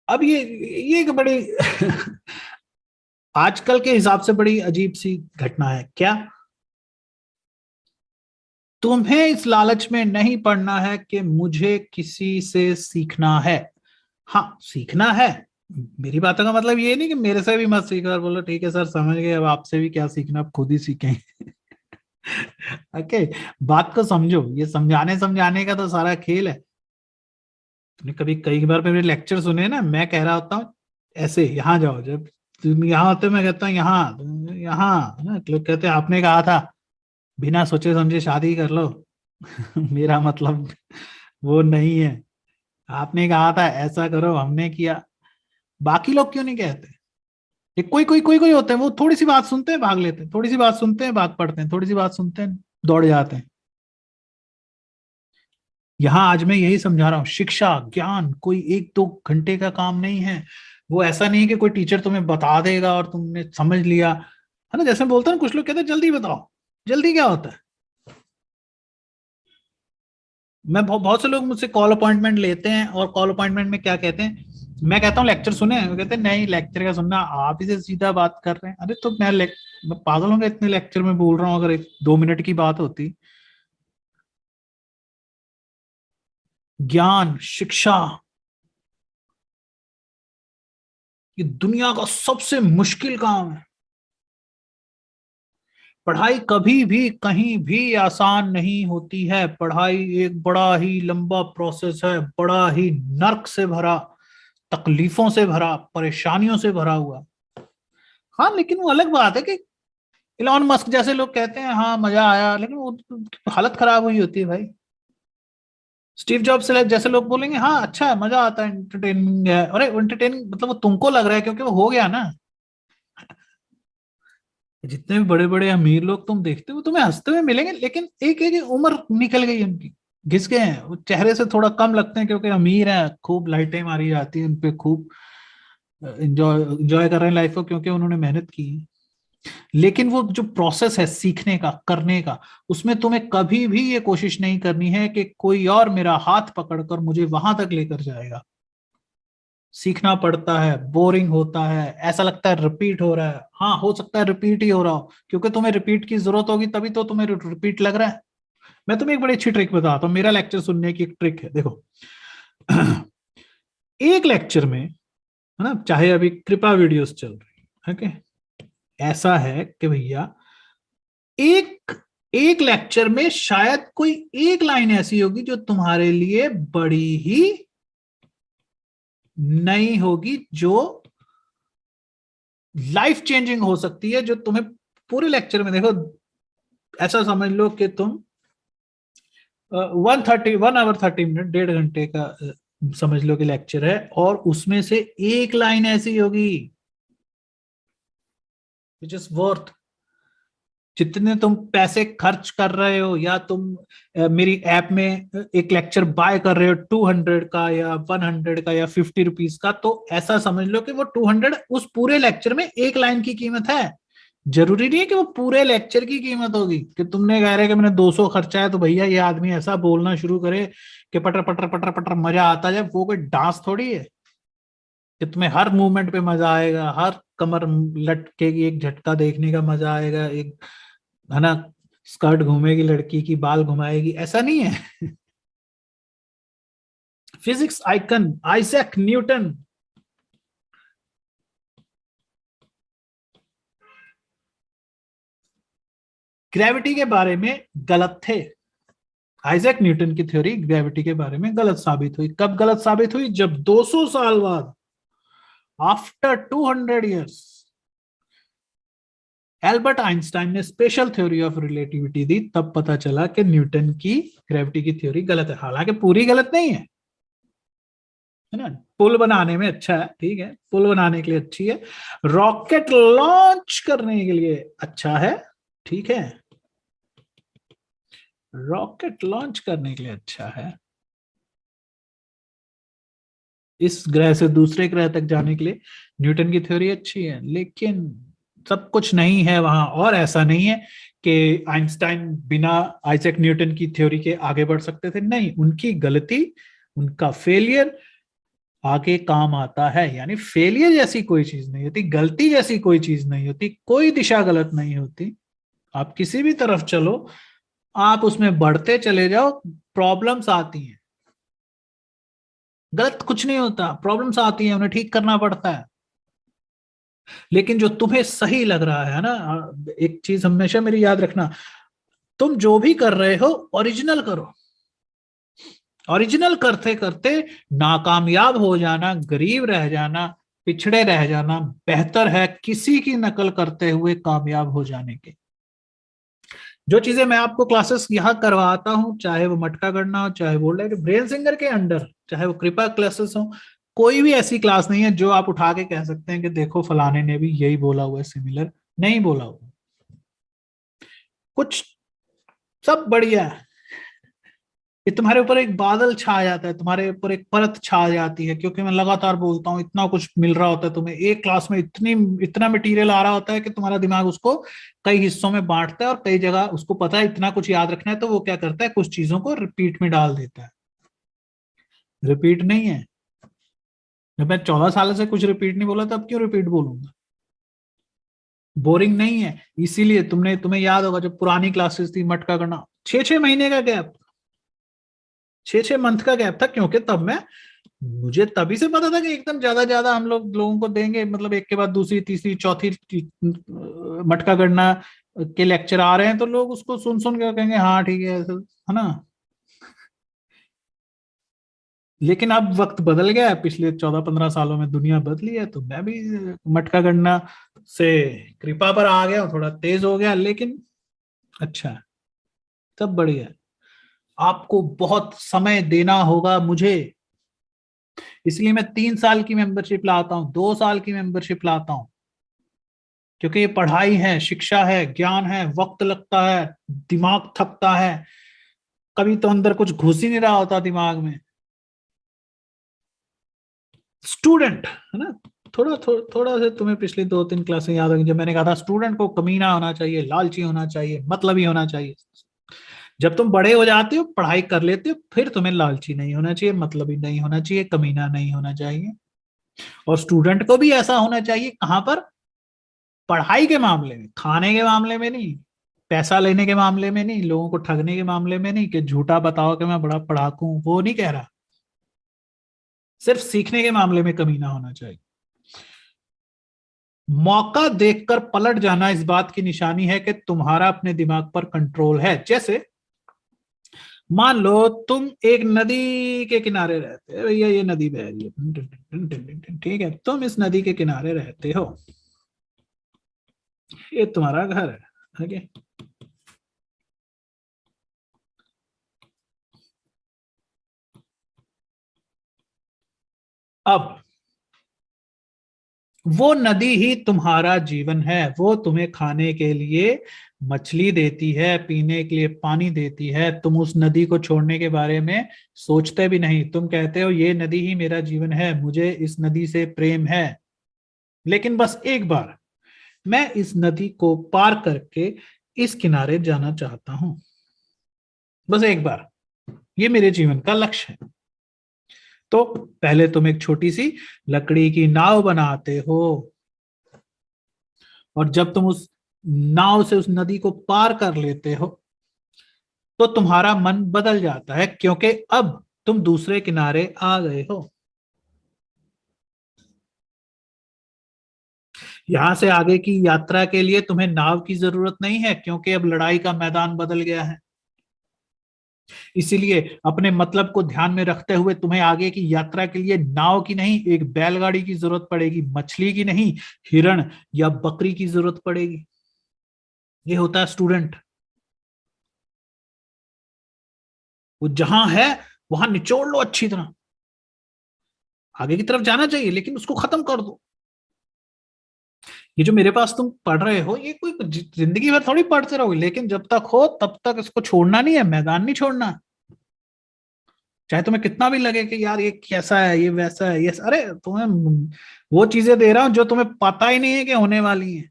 अब ये एक बड़ी आजकल के हिसाब से बड़ी अजीब सी घटना है क्या। तुम्हें इस लालच में नहीं पड़ना है कि मुझे किसी से सीखना है। हाँ सीखना है। मेरी बातों का मतलब ये नहीं कि मेरे से भी मत सीखो और बोलो ठीक है सर समझ गए, अब आपसे भी क्या सीखना, अब खुद ही सीखेंगे। ओके। बात को समझो, ये समझाने समझाने का तो सारा खेल है। तुमने कभी कई बार मेरे लेक्चर सुने ना, मैं कह रहा होता हूँ ऐसे यहाँ जाओ, जब तुम यहाँ होते हो मैं कहता हूँ यहाँ, यहाँ ना, लोग कहते हैं आपने कहा था बिना सोचे समझे शादी कर लो। मेरा मतलब वो नहीं है। आपने कहा था ऐसा करो, हमने किया। बाकी लोग क्यों नहीं कहते। ये कोई होते हैं वो थोड़ी सी बात सुनते हैं भाग लेते हैं, थोड़ी सी बात सुनते हैं भाग पड़ते हैं, थोड़ी सी बात सुनते हैं दौड़ जाते हैं। यहाँ आज मैं यही समझा रहा हूँ, शिक्षा ज्ञान कोई एक दो घंटे का काम नहीं है। वो ऐसा नहीं है कि कोई टीचर तुम्हें बता देगा और तुमने समझ लिया, है ना। जैसे बोलते हैं कुछ लोग कहते हैं जल्दी बताओ। जल्दी क्या होता है। मैं बहुत से लोग मुझसे कॉल अपॉइंटमेंट लेते हैं और कॉल अपॉइंटमेंट में क्या कहते हैं, मैं कहता हूँ लेक्चर सुने, वो कहते हैं नहीं लेक्चर का सुनना, आप ही से सीधा बात कर रहे हैं। अरे तो मैं पागल हूँ इतने लेक्चर में बोल रहा हूँ, अगर एक 2 मिनट की बात होती। ज्ञान शिक्षा ये दुनिया का सबसे मुश्किल काम है। पढ़ाई कभी भी कहीं भी आसान नहीं होती है। पढ़ाई एक बड़ा ही लंबा प्रोसेस है, बड़ा ही नर्क से भरा, तकलीफों से भरा, परेशानियों से भरा हुआ। हाँ लेकिन वो अलग बात है कि इलॉन मस्क जैसे लोग कहते हैं हाँ मजा आया, लेकिन वो हालत खराब हुई होती है भाई। स्टीव जॉब्स से जैसे लोग बोलेंगे हाँ अच्छा है मजा आता है एंटरटेनिंग है, अरे एंटरटेनिंग मतलब वो तुमको लग रहा है क्योंकि वो हो गया ना। जितने भी बड़े बड़े अमीर लोग तुम देखते हो तुम्हें हंसते हुए मिलेंगे, लेकिन एक एक उम्र निकल गई उनकी, घिस गए हैं, वो चेहरे से थोड़ा कम लगते हैं क्योंकि अमीर हैं, खूब लाइटें मारी जाती है उनपे, खूब एंजॉय एंजॉय कर रहे हैं लाइफ को क्योंकि उन्होंने मेहनत की है। लेकिन वो जो प्रोसेस है सीखने का करने का, उसमें तुम्हें कभी भी ये कोशिश नहीं करनी है कि कोई और मेरा हाथ पकड़कर मुझे वहां तक लेकर जाएगा। सीखना पड़ता है, बोरिंग होता है, ऐसा लगता है रिपीट हो रहा है। हाँ हो सकता है रिपीट ही हो रहा हो, क्योंकि तुम्हें रिपीट की जरूरत होगी तभी तो तुम्हें रिपीट लग रहा है। मैं तुम्हें एक बड़ी अच्छी ट्रिक बताता हूँ, मेरा लेक्चर सुनने की एक ट्रिक है देखो। एक लेक्चर में, है ना, चाहे अभी कृपा वीडियोस चल रही है ओके, ऐसा है कि भैया एक एक लेक्चर में शायद कोई एक लाइन ऐसी होगी जो तुम्हारे लिए बड़ी ही नई होगी, जो लाइफ चेंजिंग हो सकती है, जो तुम्हें पूरे लेक्चर में देखो, ऐसा समझ लो कि तुम 1 आवर 30 मिनट 1.5 घंटे का समझ लो कि लेक्चर है, और उसमें से एक लाइन ऐसी होगी विच इज वर्थ जितने तुम पैसे खर्च कर रहे हो, या तुम मेरी ऐप में एक लेक्चर बाय कर रहे हो 200 का या 100 का या 50 रुपीज का, तो ऐसा समझ लो कि वो 200 उस पूरे लेक्चर में एक लाइन की कीमत है। जरूरी नहीं है कि वो पूरे लेक्चर की कीमत होगी, कि तुमने कह रहे कि मैंने 200 खर्चा है तो भैया ये आदमी ऐसा बोलना शुरू करे कि पटर पटर पटर पटर मजा आता जाए। वो कोई डांस थोड़ी है कि तुम्हें हर मूवमेंट पे मजा आएगा, हर कमर लटकेगी, एक झटका देखने का मजा आएगा, एक, है ना, स्कर्ट घूमेगी लड़की की, बाल घुमाएगी, ऐसा नहीं है। Physics icon Isaac Newton gravity के बारे में गलत थे। आइजैक न्यूटन की थ्योरी ग्रेविटी के बारे में गलत साबित हुई। कब गलत साबित हुई? जब 200 साल बाद, आफ्टर 200 ईयर्स, एल्बर्ट आइंस्टाइन ने स्पेशल थ्योरी ऑफ रिलेटिविटी दी, तब पता चला कि न्यूटन की ग्रेविटी की थ्योरी गलत है। हालांकि पूरी गलत नहीं है, है ना। पुल बनाने में अच्छा है, ठीक है, पुल बनाने के लिए अच्छी है, रॉकेट लॉन्च करने के लिए अच्छा है, ठीक है, रॉकेट लॉन्च करने के लिए अच्छा है, इस ग्रह से दूसरे ग्रह तक जाने के लिए न्यूटन की थ्योरी अच्छी है, लेकिन सब कुछ नहीं है वहां। और ऐसा नहीं है कि आइंस्टाइन बिना आइजैक न्यूटन की थ्योरी के आगे बढ़ सकते थे, नहीं, उनकी गलती, उनका फेलियर आगे काम आता है। यानी फेलियर जैसी कोई चीज नहीं होती, गलती जैसी कोई चीज नहीं होती, कोई दिशा गलत नहीं होती। आप किसी भी तरफ चलो, आप उसमें बढ़ते चले जाओ, प्रॉब्लम्स आती हैं, गलत कुछ नहीं होता, प्रॉब्लम्स आती हैं, उन्हें ठीक करना पड़ता है। लेकिन जो तुम्हें सही लग रहा है ना, एक चीज हमेशा मेरी याद रखना, तुम जो भी कर रहे हो ओरिजिनल करो। ओरिजिनल करते करते नाकामयाब हो जाना, गरीब रह जाना, पिछड़े रह जाना बेहतर है किसी की नकल करते हुए कामयाब हो जाने के। जो चीजें मैं आपको क्लासेस यहाँ करवाता हूँ, चाहे वो मटका गणना हो, चाहे वो ब्रेन सिंगर के अंडर, चाहे वो कृपा क्लासेस हो, कोई भी ऐसी क्लास नहीं है जो आप उठा के कह सकते हैं कि देखो फलाने ने भी यही बोला हुआ है, सिमिलर नहीं बोला हुआ कुछ, सब बढ़िया है। ये तुम्हारे ऊपर एक बादल छा जाता है, तुम्हारे ऊपर एक परत छा जाती है, क्योंकि मैं लगातार बोलता हूँ, इतना कुछ मिल रहा होता है तुम्हें एक क्लास में, इतनी इतना मटेरियल आ रहा होता है कि तुम्हारा दिमाग उसको कई हिस्सों में बांटता है, और कई जगह उसको पता है इतना कुछ याद रखना है, तो वो क्या करता है, कुछ चीजों को रिपीट में डाल देता है। रिपीट नहीं है, जब मैं 14 साल से कुछ रिपीट नहीं बोला, तब क्यों रिपीट बोलूंगा? बोरिंग नहीं है। इसीलिए तुम्हें याद होगा, जब पुरानी क्लासेस थी मटका करना, 6 6 महीने का गैप, 6 6 मंथ का गैप था, क्योंकि तब मैं, मुझे तभी से पता था कि एकदम ज्यादा हम लोगों को देंगे, मतलब एक के बाद दूसरी तीसरी चौथी मटका गणना के लेक्चर आ रहे हैं, तो लोग उसको सुन सुन के कहेंगे हाँ ठीक है ना। लेकिन अब वक्त बदल गया है, पिछले 14 15 सालों में दुनिया बदली है, तो मैं भी मटका गणना से कृपा पर आ गया हूँ, थोड़ा तेज हो गया, लेकिन अच्छा है, सब बढ़िया है। आपको बहुत समय देना होगा मुझे, इसलिए मैं 3 साल की मेंबरशिप लाता हूँ, 2 साल की मेंबरशिप लाता हूँ, क्योंकि ये पढ़ाई है, शिक्षा है, ज्ञान है, वक्त लगता है, दिमाग थकता है, कभी तो अंदर कुछ घुस ही नहीं रहा होता दिमाग में। स्टूडेंट है ना, थोड़ा से तुम्हें पिछली 2 3 क्लासें याद होंगी, जब मैंने कहा था स्टूडेंट को कमीना होना चाहिए, लालची होना चाहिए, मतलबी होना चाहिए। जब तुम बड़े हो जाते हो, पढ़ाई कर लेते हो, फिर तुम्हें लालची नहीं होना चाहिए, मतलबी नहीं होना चाहिए, कमीना नहीं होना चाहिए। और स्टूडेंट को भी ऐसा होना चाहिए, कहां पर? पढ़ाई के मामले में, खाने के मामले में नहीं, पैसा लेने के मामले में नहीं, लोगों को ठगने के मामले में नहीं, कि झूठा बताओ कि मैं बड़ा पढ़ाकू हूं, वो नहीं कह रहा। सिर्फ सीखने के मामले में कमीना होना चाहिए। मौका देखकर पलट जाना इस बात की निशानी है कि तुम्हारा अपने दिमाग पर कंट्रोल है। जैसे मान लो तुम एक नदी के किनारे रहते हो, भैया ये नदी बह रही है, ठीक है, तुम इस नदी के किनारे रहते हो, ये तुम्हारा घर है, ठीक है। अब वो नदी ही तुम्हारा जीवन है, वो तुम्हें खाने के लिए मछली देती है, पीने के लिए पानी देती है, तुम उस नदी को छोड़ने के बारे में सोचते भी नहीं, तुम कहते हो ये नदी ही मेरा जीवन है, मुझे इस नदी से प्रेम है, लेकिन बस एक बार मैं इस नदी को पार करके इस किनारे जाना चाहता हूं, बस एक बार, ये मेरे जीवन का लक्ष्य है। तो पहले तुम एक छोटी सी लकड़ी की नाव बनाते हो, और जब तुम उस नाव से उस नदी को पार कर लेते हो, तो तुम्हारा मन बदल जाता है, क्योंकि अब तुम दूसरे किनारे आ गए हो। यहां से आगे की यात्रा के लिए तुम्हें नाव की जरूरत नहीं है, क्योंकि अब लड़ाई का मैदान बदल गया है। इसीलिए अपने मतलब को ध्यान में रखते हुए तुम्हें आगे की यात्रा के लिए नाव की नहीं, एक बैलगाड़ी की जरूरत पड़ेगी, मछली की नहीं, हिरण या बकरी की जरूरत पड़ेगी। ये होता है स्टूडेंट। वो जहां है वहां निचोड़ लो अच्छी तरह, आगे की तरफ जाना चाहिए, लेकिन उसको खत्म कर दो। ये जो मेरे पास तुम पढ़ रहे हो, ये कोई जिंदगी भर थोड़ी पढ़ते रहोगे, लेकिन जब तक हो तब तक इसको छोड़ना नहीं है, मैदान नहीं छोड़ना। चाहे तुम्हें कितना भी लगे कि यार ये कैसा है, ये वैसा है, ये, अरे तुम्हें वो चीजें दे रहा हूं जो तुम्हें पता ही नहीं है कि होने वाली है।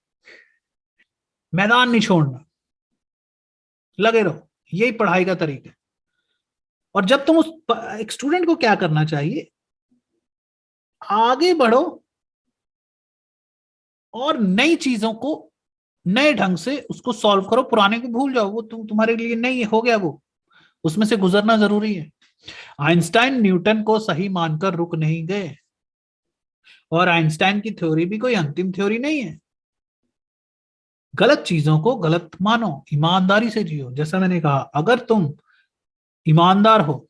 मैदान नहीं छोड़ना, लगे रहो, यही पढ़ाई का तरीका है। और जब तुम उस एक स्टूडेंट को क्या करना चाहिए, आगे बढ़ो और नई चीजों को नए ढंग से उसको सॉल्व करो, पुराने को भूल जाओ, वो तुम्हारे लिए नहीं हो गया, वो उसमें से गुजरना जरूरी है। आइंस्टाइन न्यूटन को सही मानकर रुक नहीं गए, और आइंस्टाइन की थ्योरी भी कोई अंतिम थ्योरी नहीं है। गलत चीजों को गलत मानो, ईमानदारी से जियो। जैसा मैंने कहा, अगर तुम ईमानदार हो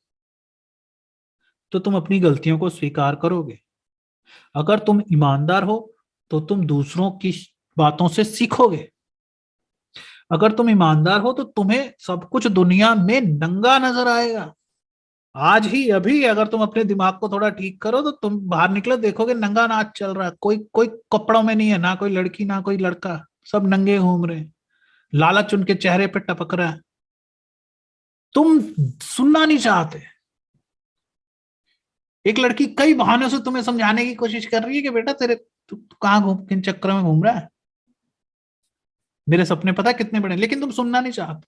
तो तुम अपनी गलतियों को स्वीकार करोगे। अगर तुम ईमानदार हो तो तुम दूसरों की बातों से सीखोगे। अगर तुम ईमानदार हो तो तुम्हें सब कुछ दुनिया में नंगा नजर आएगा। आज ही अभी अगर तुम अपने दिमाग को थोड़ा ठीक करो तो तुम बाहर निकलो, देखोगे नंगा नाच चल रहा है, कोई कोई कपड़ों में नहीं है, ना कोई लड़की ना कोई लड़का, सब नंगे घूम रहे हैं, लालच उनके चेहरे पे टपक रहा है। तुम सुनना नहीं चाहते। एक लड़की कई बहानों से तुम्हें समझाने की कोशिश कर रही है कि बेटा तेरे तू कहाँ घूम, किन चक्करों में घूम रहा है, मेरे सपने पता है कितने बड़े, लेकिन तुम सुनना नहीं चाहते।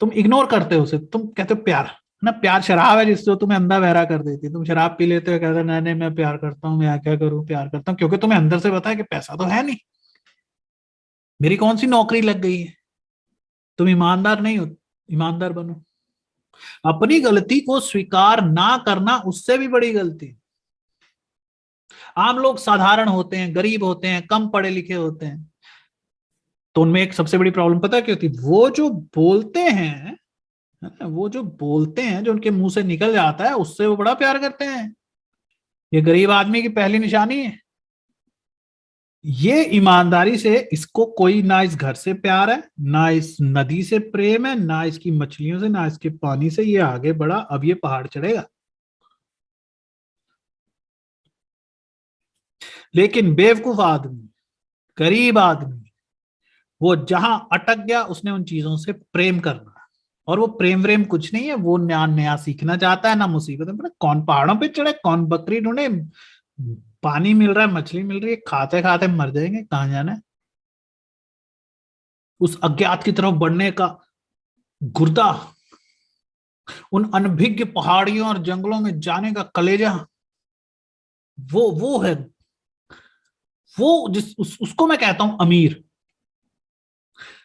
तुम इग्नोर करते हो उसे, तुम कहते हो प्यार ना, प्यार शराब है जिससे तुम्हें अंधा बहरा कर देती है। तुम शराब पी लेते हो, कहते हो नहीं नहीं मैं प्यार करता हूँ, मैं क्या करूँ, प्यार करता हूँ, क्योंकि तुम्हें अंदर से पता है कि पैसा तो है नहीं, मेरी कौन सी नौकरी लग गई है। तुम ईमानदार नहीं हो, ईमानदार बनो। अपनी गलती को स्वीकार ना करना उससे भी बड़ी गलती। आम लोग साधारण होते हैं, गरीब होते हैं, कम पढ़े लिखे होते हैं, तो उनमें एक सबसे बड़ी प्रॉब्लम पता है क्या होती है? वो जो बोलते हैं, है ना, वो जो बोलते हैं, जो उनके मुंह से निकल जाता है, उससे वो बड़ा प्यार करते हैं। ये गरीब आदमी की पहली निशानी है। ये ईमानदारी से इसको कोई ना इस घर से प्यार है, ना इस नदी से प्रेम है, ना इसकी मछलियों से, ना इसके पानी से। ये आगे बढ़ा, अब ये पहाड़ चढ़ेगा। लेकिन बेवकूफ आदमी, गरीब आदमी, वो जहां अटक गया उसने उन चीजों से प्रेम करना। और वो प्रेम व्रेम कुछ नहीं है, वो नया नया सीखना चाहता है, ना मुसीबत में। कौन पहाड़ों पे चढ़े, कौन बकरी ढूंढे, पानी मिल रहा है, मछली मिल रही है, खाते खाते मर जाएंगे, कहां जाना है। उस अज्ञात की तरफ बढ़ने का गुर्दा, उन अनभिज्ञ पहाड़ियों और जंगलों में जाने का कलेजा, वो है, वो उसको मैं कहता हूं अमीर।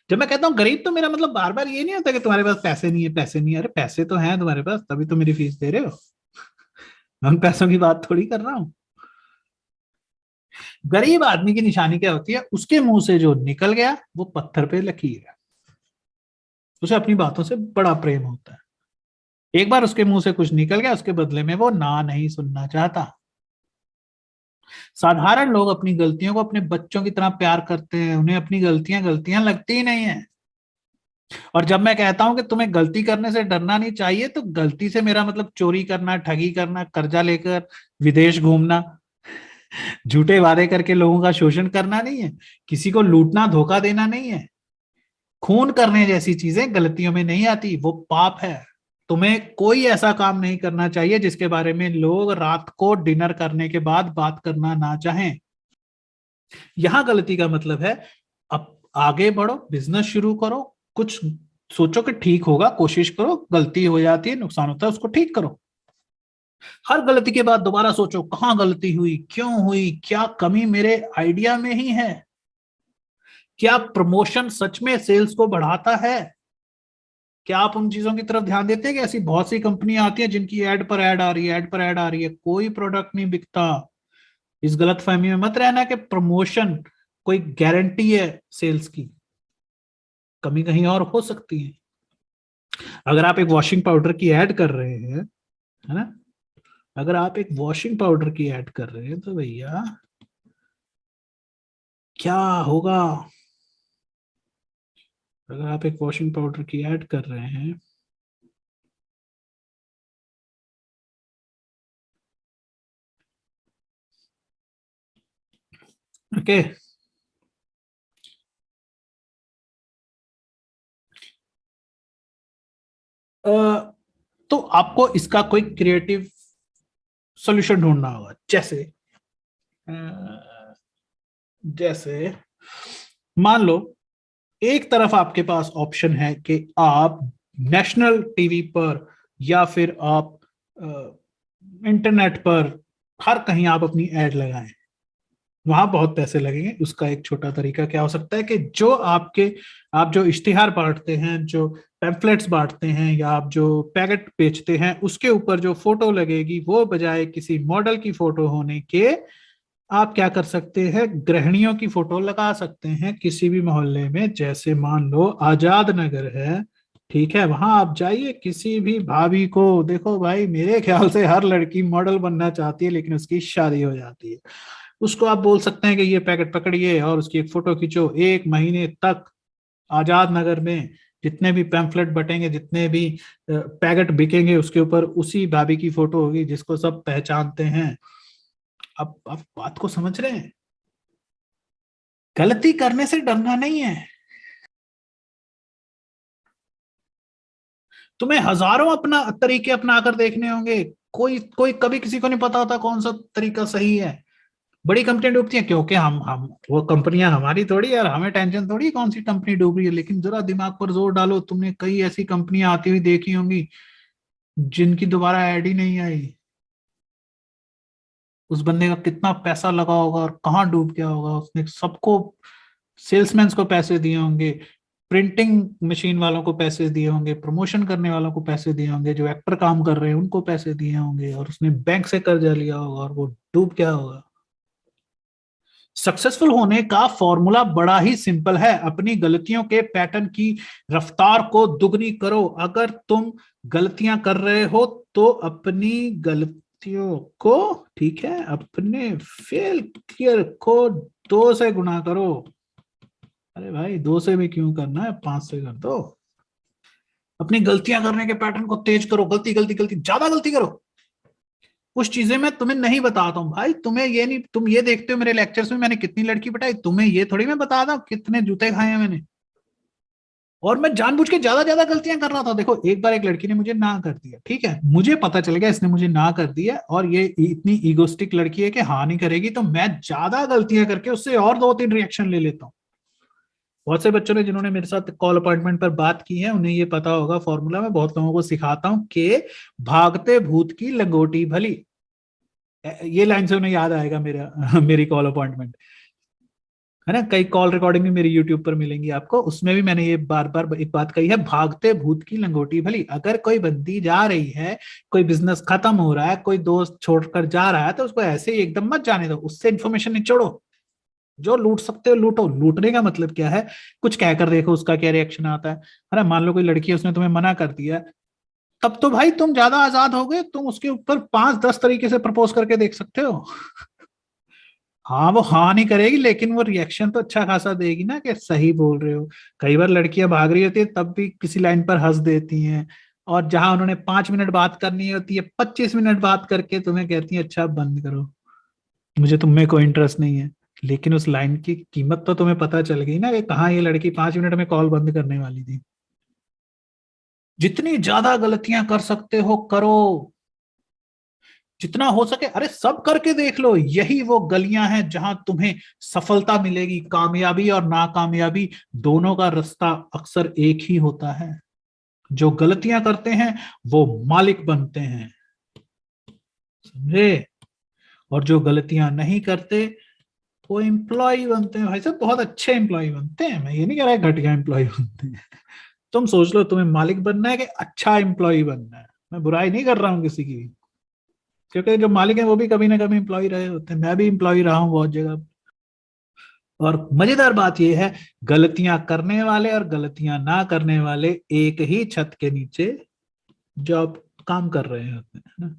जब मैं कहता हूँ गरीब, तो मेरा मतलब बार बार ये नहीं होता कि तुम्हारे पास पैसे नहीं है, पैसे नहीं है। अरे पैसे तो हैं तुम्हारे पास, तभी तो मेरी फीस दे रहे हो। मैं उन पैसों की बात थोड़ी कर रहा हूँ। गरीब आदमी की निशानी क्या होती है? उसके मुंह से जो निकल गया वो पत्थर पे लकीर है। उसे अपनी बातों से बड़ा प्रेम होता है। एक बार उसके मुंह से कुछ निकल गया, उसके बदले में वो ना नहीं सुनना चाहता। साधारण लोग अपनी गलतियों को अपने बच्चों की तरह प्यार करते हैं, उन्हें अपनी गलतियां गलतियां लगती ही नहीं है। और जब मैं कहता हूं कि तुम्हें गलती करने से डरना नहीं चाहिए, तो गलती से मेरा मतलब चोरी करना, ठगी करना, कर्जा लेकर विदेश घूमना, झूठे वादे करके लोगों का शोषण करना नहीं है, किसी को लूटना धोखा देना नहीं है। खून करने जैसी चीजें गलतियों में नहीं आती, वो पाप है। तुम्हें कोई ऐसा काम नहीं करना चाहिए जिसके बारे में लोग रात को डिनर करने के बाद बात करना ना चाहें। यहां गलती का मतलब है, अब आगे बढ़ो, बिजनेस शुरू करो, कुछ सोचो कि ठीक होगा, कोशिश करो, गलती हो जाती है, नुकसान होता है, उसको ठीक करो। हर गलती के बाद दोबारा सोचो कहां गलती हुई, क्यों हुई, क्या कमी मेरे आइडिया में ही है, क्या प्रमोशन सच में सेल्स को बढ़ाता है। क्या आप उन चीजों की तरफ ध्यान देते हैं कि ऐसी बहुत सी कंपनी आती है जिनकी एड पर एड आ रही है, एड पर एड आ रही है, कोई प्रोडक्ट नहीं बिकता। इस गलत फहमी में मत रहना कि प्रमोशन कोई गारंटी है सेल्स की, कमी कहीं और हो सकती है। अगर आप एक वॉशिंग पाउडर की ऐड कर रहे हैं, है ना, अगर आप एक वॉशिंग पाउडर की ऐड कर रहे हैं, तो भैया क्या होगा? अगर आप एक वॉशिंग पाउडर की ऐड कर रहे हैं, ओके, तो आपको इसका कोई क्रिएटिव सॉल्यूशन ढूंढना होगा। अ, जैसे मान लो एक तरफ आपके पास ऑप्शन है कि आप नेशनल टीवी पर या फिर आप इंटरनेट पर हर कहीं आप अपनी एड लगाएं, वहां बहुत पैसे लगेंगे। उसका एक छोटा तरीका क्या हो सकता है कि जो आप जो इश्तिहार बांटते हैं, जो पैम्फलेट्स बांटते हैं, या आप जो पैकेट बेचते हैं, उसके ऊपर जो फोटो लगेगी वो बजाय किसी मॉडल की फोटो होने के, आप क्या कर सकते हैं, गृहिणियों की फोटो लगा सकते हैं किसी भी मोहल्ले में। जैसे मान लो आजाद नगर है, ठीक है, वहां आप जाइए, किसी भी भाभी को देखो, भाई मेरे ख्याल से हर लड़की मॉडल बनना चाहती है लेकिन उसकी शादी हो जाती है। उसको आप बोल सकते हैं कि ये पैकेट पकड़िए और उसकी एक फोटो खींचो। 1 महीने तक आजाद नगर में जितने भी पैम्फलेट बटेंगे, जितने भी पैकेट बिकेंगे, उसके ऊपर उसी भाभी की फोटो होगी जिसको सब पहचानते हैं। अब आप बात को समझ रहे हैं? गलती करने से डरना नहीं है। तुम्हें हजारों अपना तरीके अपना कर देखने होंगे। कोई कोई कभी किसी को नहीं पता होता कौन सा तरीका सही है। बड़ी कंपनियां डूबती हैं क्योंकि हम वो कंपनियां हमारी थोड़ी है, और हमें टेंशन थोड़ी है कौन सी कंपनी डूब रही है। लेकिन जरा दिमाग पर जोर डालो, तुमने कई ऐसी कंपनियां आती हुई देखी होंगी जिनकी दोबारा ऐड ही नहीं आई। उस बंदे का कितना पैसा लगा होगा और कहाँ डूब गया होगा। उसने सबको, सेल्समैन को पैसे दिए होंगे, प्रिंटिंग मशीन वालों को पैसे दिए होंगे, प्रमोशन करने वालों को पैसे दिए होंगे, जो एक्टर काम कर रहे हैं उनको पैसे दिए होंगे, और उसने बैंक से कर्जा लिया होगा और वो डूब गया होगा। सक्सेसफुल होने का फॉर्मूला बड़ा ही सिंपल है। अपनी गलतियों के पैटर्न की रफ्तार को दुगनी करो। अगर तुम गलतियां कर रहे हो तो अपनी गलतियों को, ठीक है, अपने फेलियर को 2 से गुना करो। अरे भाई 2 से भी क्यों करना है, 5 से कर दो। अपनी गलतियां करने के पैटर्न को तेज करो। गलती गलती गलती, ज्यादा गलती करो। कुछ चीजें मैं तुम्हें नहीं बताता हूँ भाई, तुम्हें ये नहीं, तुम ये देखते हो मेरे लेक्चर्स में मैंने कितनी लड़की पटाई, तुम्हें ये थोड़ी मैं बताता हूँ कितने जूते खाए हैं मैंने। और मैं जानबूझ के ज्यादा ज्यादा गलतियां कर रहा था। देखो एक बार एक लड़की ने मुझे ना कर दिया, ठीक है, मुझे पता चल गया इसने मुझे ना कर दिया और ये इतनी ईगोस्टिक लड़की है कि हाँ नहीं करेगी, तो मैं ज्यादा गलतियां करके उससे और 2-3 रिएक्शन ले लेता हूँ। बहुत से बच्चों ने जिन्होंने मेरे साथ कॉल अपॉइंटमेंट पर बात की है उन्हें ये पता होगा फॉर्मूला। मैं बहुत लोगों को सिखाता हूँ कि भागते भूत की लंगोटी भली। ये लाइन से उन्हें याद आएगा मेरा मेरी कॉल अपॉइंटमेंट, है ना। कई कॉल रिकॉर्डिंग भी मेरी यूट्यूब पर मिलेंगी आपको, उसमें भी मैंने ये बार बार एक बात कही है, भागते भूत की लंगोटी भली। अगर कोई बंदी जा रही है, कोई बिजनेस खत्म हो रहा है, कोई दोस्त छोड़कर जा रहा है, तो उसको ऐसे ही एकदम मत जाने दो, उससे इन्फॉर्मेशन निचोड़ो। जो लूट सकते हो लूटो। लूटने का मतलब क्या है, कुछ कहकर देखो उसका क्या रिएक्शन आता है ना। मान लो कोई लड़की है, उसने तुम्हें मना कर दिया, तब तो भाई तुम ज्यादा आजाद हो गए, तुम उसके ऊपर 5-10 तरीके से प्रपोज करके देख सकते हो। हाँ वो हाँ नहीं करेगी लेकिन वो रिएक्शन तो अच्छा खासा देगी ना कि सही बोल रहे हो। कई बार लड़कियां भाग रही होती है तब भी किसी लाइन पर हंस देती हैं, और जहां उन्होंने 5 मिनट बात करनी होती है 25 मिनट बात करके तुम्हें कहती है अच्छा बंद करो, मुझे तुम में कोई इंटरेस्ट नहीं है। लेकिन उस लाइन की कीमत तो तुम्हें पता चल गई ना कि कहाँ ये लड़की 5 मिनट में कॉल बंद करने वाली थी। जितनी ज्यादा गलतियां कर सकते हो करो, जितना हो सके। अरे सब करके देख लो, यही वो गलियां हैं जहां तुम्हें सफलता मिलेगी। कामयाबी और नाकामयाबी दोनों का रास्ता अक्सर एक ही होता है। जो गलतियां करते हैं वो मालिक बनते हैं, समझे। और जो गलतियां नहीं करते वो एम्प्लॉय बनते हैं। भाई साहब बहुत अच्छे एम्प्लॉय बनते हैं, मैं ये नहीं कह रहा घटिया एम्प्लॉय बनते हैं। तुम सोच लो तुम्हें मालिक बनना है कि अच्छा एम्प्लॉय बनना है। मैं बुराई नहीं कर रहा हूँ किसी की, क्योंकि जो मालिक है वो भी कभी ना कभी एम्प्लॉय रहे होते हैं, मैं भी एम्प्लॉय रहा हूँ बहुत जगह। और मजेदार बात यह है, गलतियां करने वाले और गलतियां ना करने वाले एक ही छत के नीचे जॉब काम कर रहे होते हैं ना।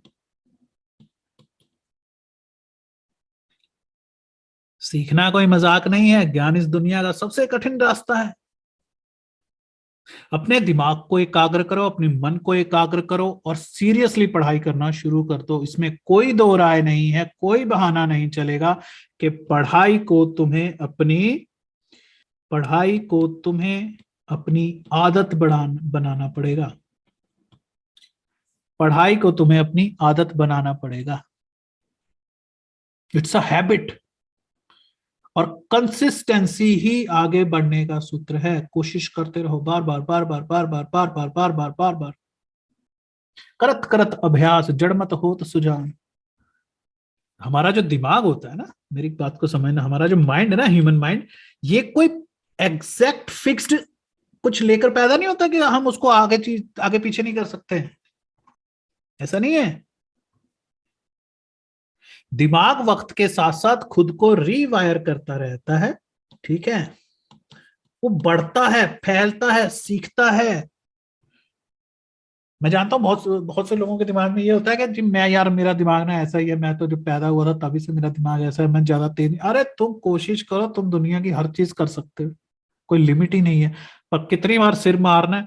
सीखना कोई मजाक नहीं है, ज्ञान इस दुनिया का सबसे कठिन रास्ता है। अपने दिमाग को एकाग्र करो, अपने मन को एकाग्र करो और सीरियसली पढ़ाई करना शुरू कर दो। इसमें कोई दो राय नहीं है, कोई बहाना नहीं चलेगा कि पढ़ाई को तुम्हें अपनी आदत बनाना पड़ेगा। पढ़ाई को तुम्हें अपनी आदत बनाना पड़ेगा। It's a habit. और कंसिस्टेंसी ही आगे बढ़ने का सूत्र है। कोशिश करते रहो, बार बार बार बार बार बार बार बार बार बार बार बार, करत करत अभ्यास जड़ मत होत सुजान। हमारा जो दिमाग होता है ना, मेरी बात को समझना, हमारा जो माइंड है ना, ह्यूमन माइंड, ये कोई एग्जैक्ट फिक्स्ड कुछ लेकर पैदा नहीं होता कि हम उसको आगे चीज आगे पीछे नहीं कर सकते। ऐसा नहीं है। दिमाग वक्त के साथ साथ खुद को रीवायर करता रहता है। ठीक है। वो बढ़ता है, फैलता है, सीखता है। मैं जानता हूँ बहुत बहुत से लोगों के दिमाग में ये होता है कि जी मैं यार, मेरा दिमाग ना ऐसा ही है, मैं तो जब पैदा हुआ था तभी से मेरा दिमाग ऐसा है, मैं ज्यादा तेज नहीं। अरे तुम कोशिश करो, तुम दुनिया की हर चीज कर सकते हो, कोई लिमिट ही नहीं है। पर कितनी बार सिर मारना है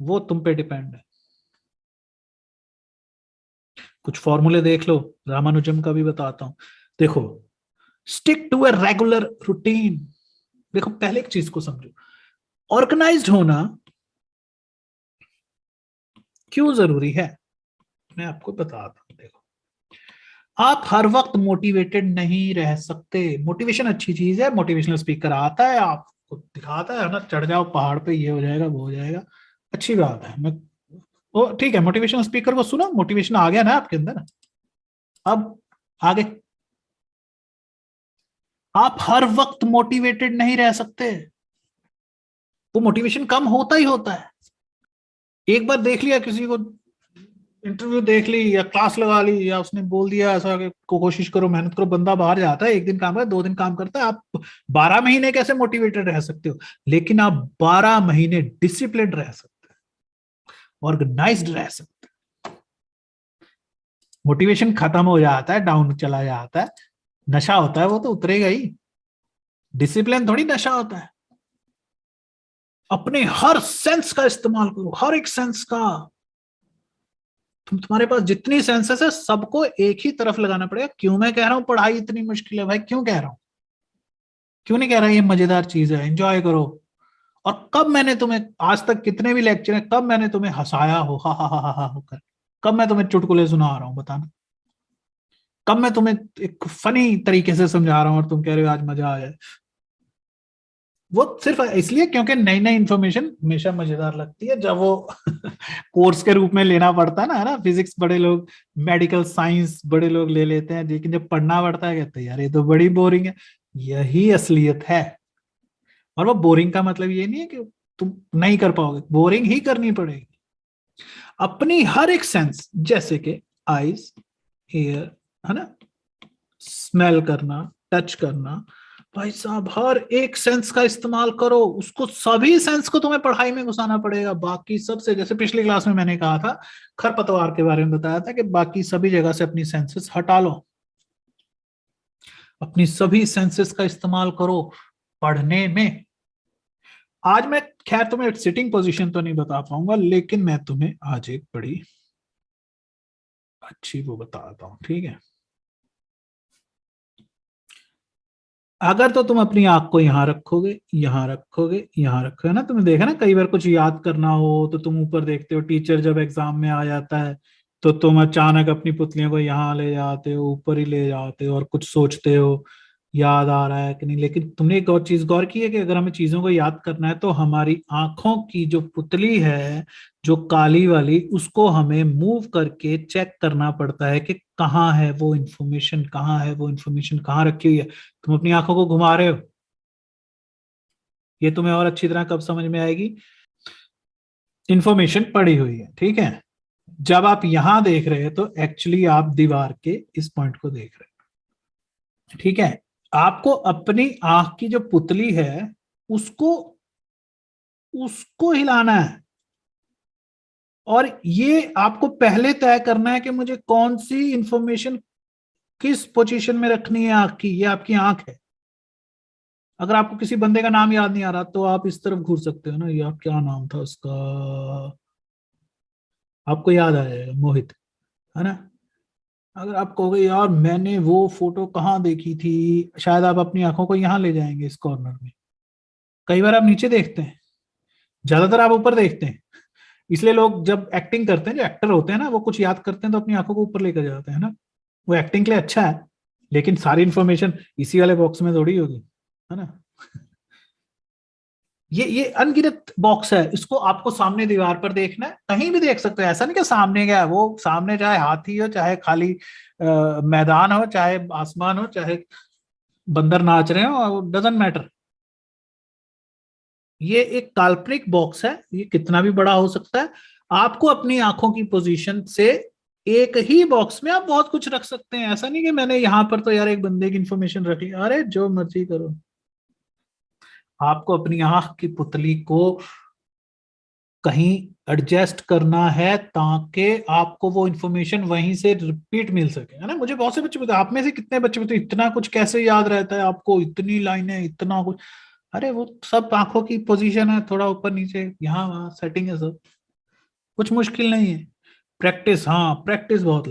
वो तुम पे डिपेंड है। कुछ फॉर्मूले देख लो, रामानुजम का भी बताता हूं। देखो, stick to a regular routine. देखो, पहले एक चीज को समझो, ऑर्गेनाइज्ड होना क्यों जरूरी है, मैं आपको बताता हूं। देखो, आप हर वक्त मोटिवेटेड नहीं रह सकते। मोटिवेशन अच्छी चीज है, मोटिवेशनल स्पीकर आता है आपको दिखाता है ना, चढ़ जाओ पहाड़ पे, ये हो जाएगा वो हो जाएगा, अच्छी बात है। मैं वो ठीक है, मोटिवेशनल स्पीकर को सुनो, मोटिवेशन आ गया ना आपके अंदर। अब आगे, आप हर वक्त मोटिवेटेड नहीं रह सकते। वो मोटिवेशन कम होता ही होता है। एक बार देख लिया किसी को, इंटरव्यू देख ली या क्लास लगा ली या उसने बोल दिया ऐसा कि कोशिश करो, मेहनत करो, बंदा बाहर जाता है, एक दिन काम करता है, 2 दिन काम करता है। आप 12 महीने कैसे मोटिवेटेड रह सकते हो, लेकिन आप 12 महीने डिसिप्लिन रह सकते हो, ऑर्गेनाइज्ड रह सकते हो। मोटिवेशन खत्म हो जाता है, डाउन चला जाता है, नशा होता है, वो तो उतरेगा ही। डिसिप्लिन थोड़ी नशा होता है। अपने हर सेंस का इस्तेमाल करो, हर एक सेंस का। तुम्हारे पास जितनी सेंसेस है सबको एक ही तरफ लगाना पड़ेगा। क्यों मैं कह रहा हूं पढ़ाई इतनी मुश्किल है भाई, क्यों कह रहा हूं, क्यों नहीं कह रहा ये मजेदार चीज है, एंजॉय करो। और कब मैंने तुम्हें आज तक, कितने भी लेक्चर हैं, कब मैंने तुम्हें हंसाया हो, हा होकर, कब मैं तुम्हें चुटकुले सुना रहा हूं बताना, कब मैं तुम्हें एक फनी तरीके से समझा रहा हूं और तुम कह रहे हो आज मजा आ जाए। वो सिर्फ इसलिए क्योंकि नई नई इंफॉर्मेशन हमेशा मजेदार लगती है, जब वो कोर्स के रूप में लेना पड़ता है ना फिजिक्स बड़े लोग, मेडिकल साइंस बड़े लोग ले लेते हैं, लेकिन जब पढ़ना पड़ता है कहते हैं यार ये तो बड़ी बोरिंग है। यही असलियत है। और वो बोरिंग का मतलब ये नहीं है कि तुम नहीं कर पाओगे, बोरिंग ही करनी पड़ेगी। अपनी हर एक सेंस, जैसे कि आईज, ईयर, है ना, स्मेल करना, टच करना, भाई साहब हर एक सेंस का इस्तेमाल करो। उसको, सभी सेंस को तुम्हें पढ़ाई में घुसाना पड़ेगा। बाकी सबसे, जैसे पिछली क्लास में मैंने कहा था, खरपतवार के बारे में बताया था कि बाकी सभी जगह से अपनी सेंसेस हटा लो, अपनी सभी सेंसेस का इस्तेमाल करो पढ़ने में। आज मैं खैर तुम्हें सिटिंग पोजीशन तो नहीं बता पाऊंगा, लेकिन मैं तुम्हें आज एक बड़ी अच्छी वो बताता हूँ, ठीक है। अगर तो तुम अपनी आंख को यहाँ रखोगे, यहाँ रखोगे, यहाँ रखोगे ना, तुमने देखा ना कई बार कुछ याद करना हो तो तुम ऊपर देखते हो, टीचर जब एग्जाम में आ जाता है तो तुम अचानक अपनी पुतलियों को यहाँ ले जाते हो, ऊपर ही ले जाते हो और कुछ सोचते हो याद आ रहा है कि नहीं। लेकिन तुमने एक और चीज गौर की है कि अगर हमें चीजों को याद करना है तो हमारी आंखों की जो पुतली है, जो काली वाली, उसको हमें मूव करके चेक करना पड़ता है कि कहाँ है वो इंफॉर्मेशन, कहाँ है वो इंफॉर्मेशन, कहाँ रखी हुई है। तुम अपनी आंखों को घुमा रहे हो, ये तुम्हें और अच्छी तरह कब समझ में आएगी, इंफॉर्मेशन पड़ी हुई है, ठीक है। जब आप यहां देख रहे हैं तो एक्चुअली आप दीवार के इस पॉइंट को देख रहे हैं, ठीक है। आपको अपनी आंख की जो पुतली है उसको उसको हिलाना है, और ये आपको पहले तय करना है कि मुझे कौन सी इंफॉर्मेशन किस पोजीशन में रखनी है आंख की। ये आपकी आंख है। अगर आपको किसी बंदे का नाम याद नहीं आ रहा तो आप इस तरफ घूर सकते हो ना, ये आप क्या नाम था उसका, आपको याद आ जाएगा, मोहित, है ना। अगर आप कहोगे यार मैंने वो फोटो कहाँ देखी थी, शायद आप अपनी आंखों को यहाँ ले जाएंगे इस कॉर्नर में। कई बार आप नीचे देखते हैं, ज्यादातर आप ऊपर देखते हैं। इसलिए लोग जब एक्टिंग करते हैं, जो एक्टर होते हैं ना, वो कुछ याद करते हैं तो अपनी आंखों को ऊपर लेकर जाते हैं ना। वो एक्टिंग के लिए अच्छा है, लेकिन सारी इंफॉर्मेशन इसी वाले बॉक्स में थोड़ी होगी, है ना। ये अनगिनत बॉक्स है, इसको आपको सामने दीवार पर देखना है, कहीं भी देख सकते हो, ऐसा नहीं कि सामने क्या है, वो सामने चाहे हाथी हो, चाहे खाली मैदान हो, चाहे आसमान हो, चाहे बंदर नाच रहे हो, डजेंट मैटर। ये एक काल्पनिक बॉक्स है, ये कितना भी बड़ा हो सकता है। आपको अपनी आंखों की पोजीशन से एक ही बॉक्स में आप बहुत कुछ रख सकते हैं। ऐसा नहीं कि मैंने यहां पर तो यार एक बंदे की इंफॉर्मेशन रखी, अरे जो मर्जी करो। आपको अपनी आंख की पुतली को कहीं एडजस्ट करना है ताकि आपको वो इंफॉर्मेशन वहीं से रिपीट मिल सके, है ना। मुझे बहुत से बच्चे बताते, आप में से कितने बच्चे बताते इतना कुछ कैसे याद रहता है आपको, इतनी लाइनें, इतना कुछ। अरे वो सब आंखों की पोजीशन है, थोड़ा ऊपर नीचे यहाँ वहाँ सेटिंग है, सब कुछ मुश्किल नहीं है। प्रैक्टिस, हाँ प्रैक्टिस बहुत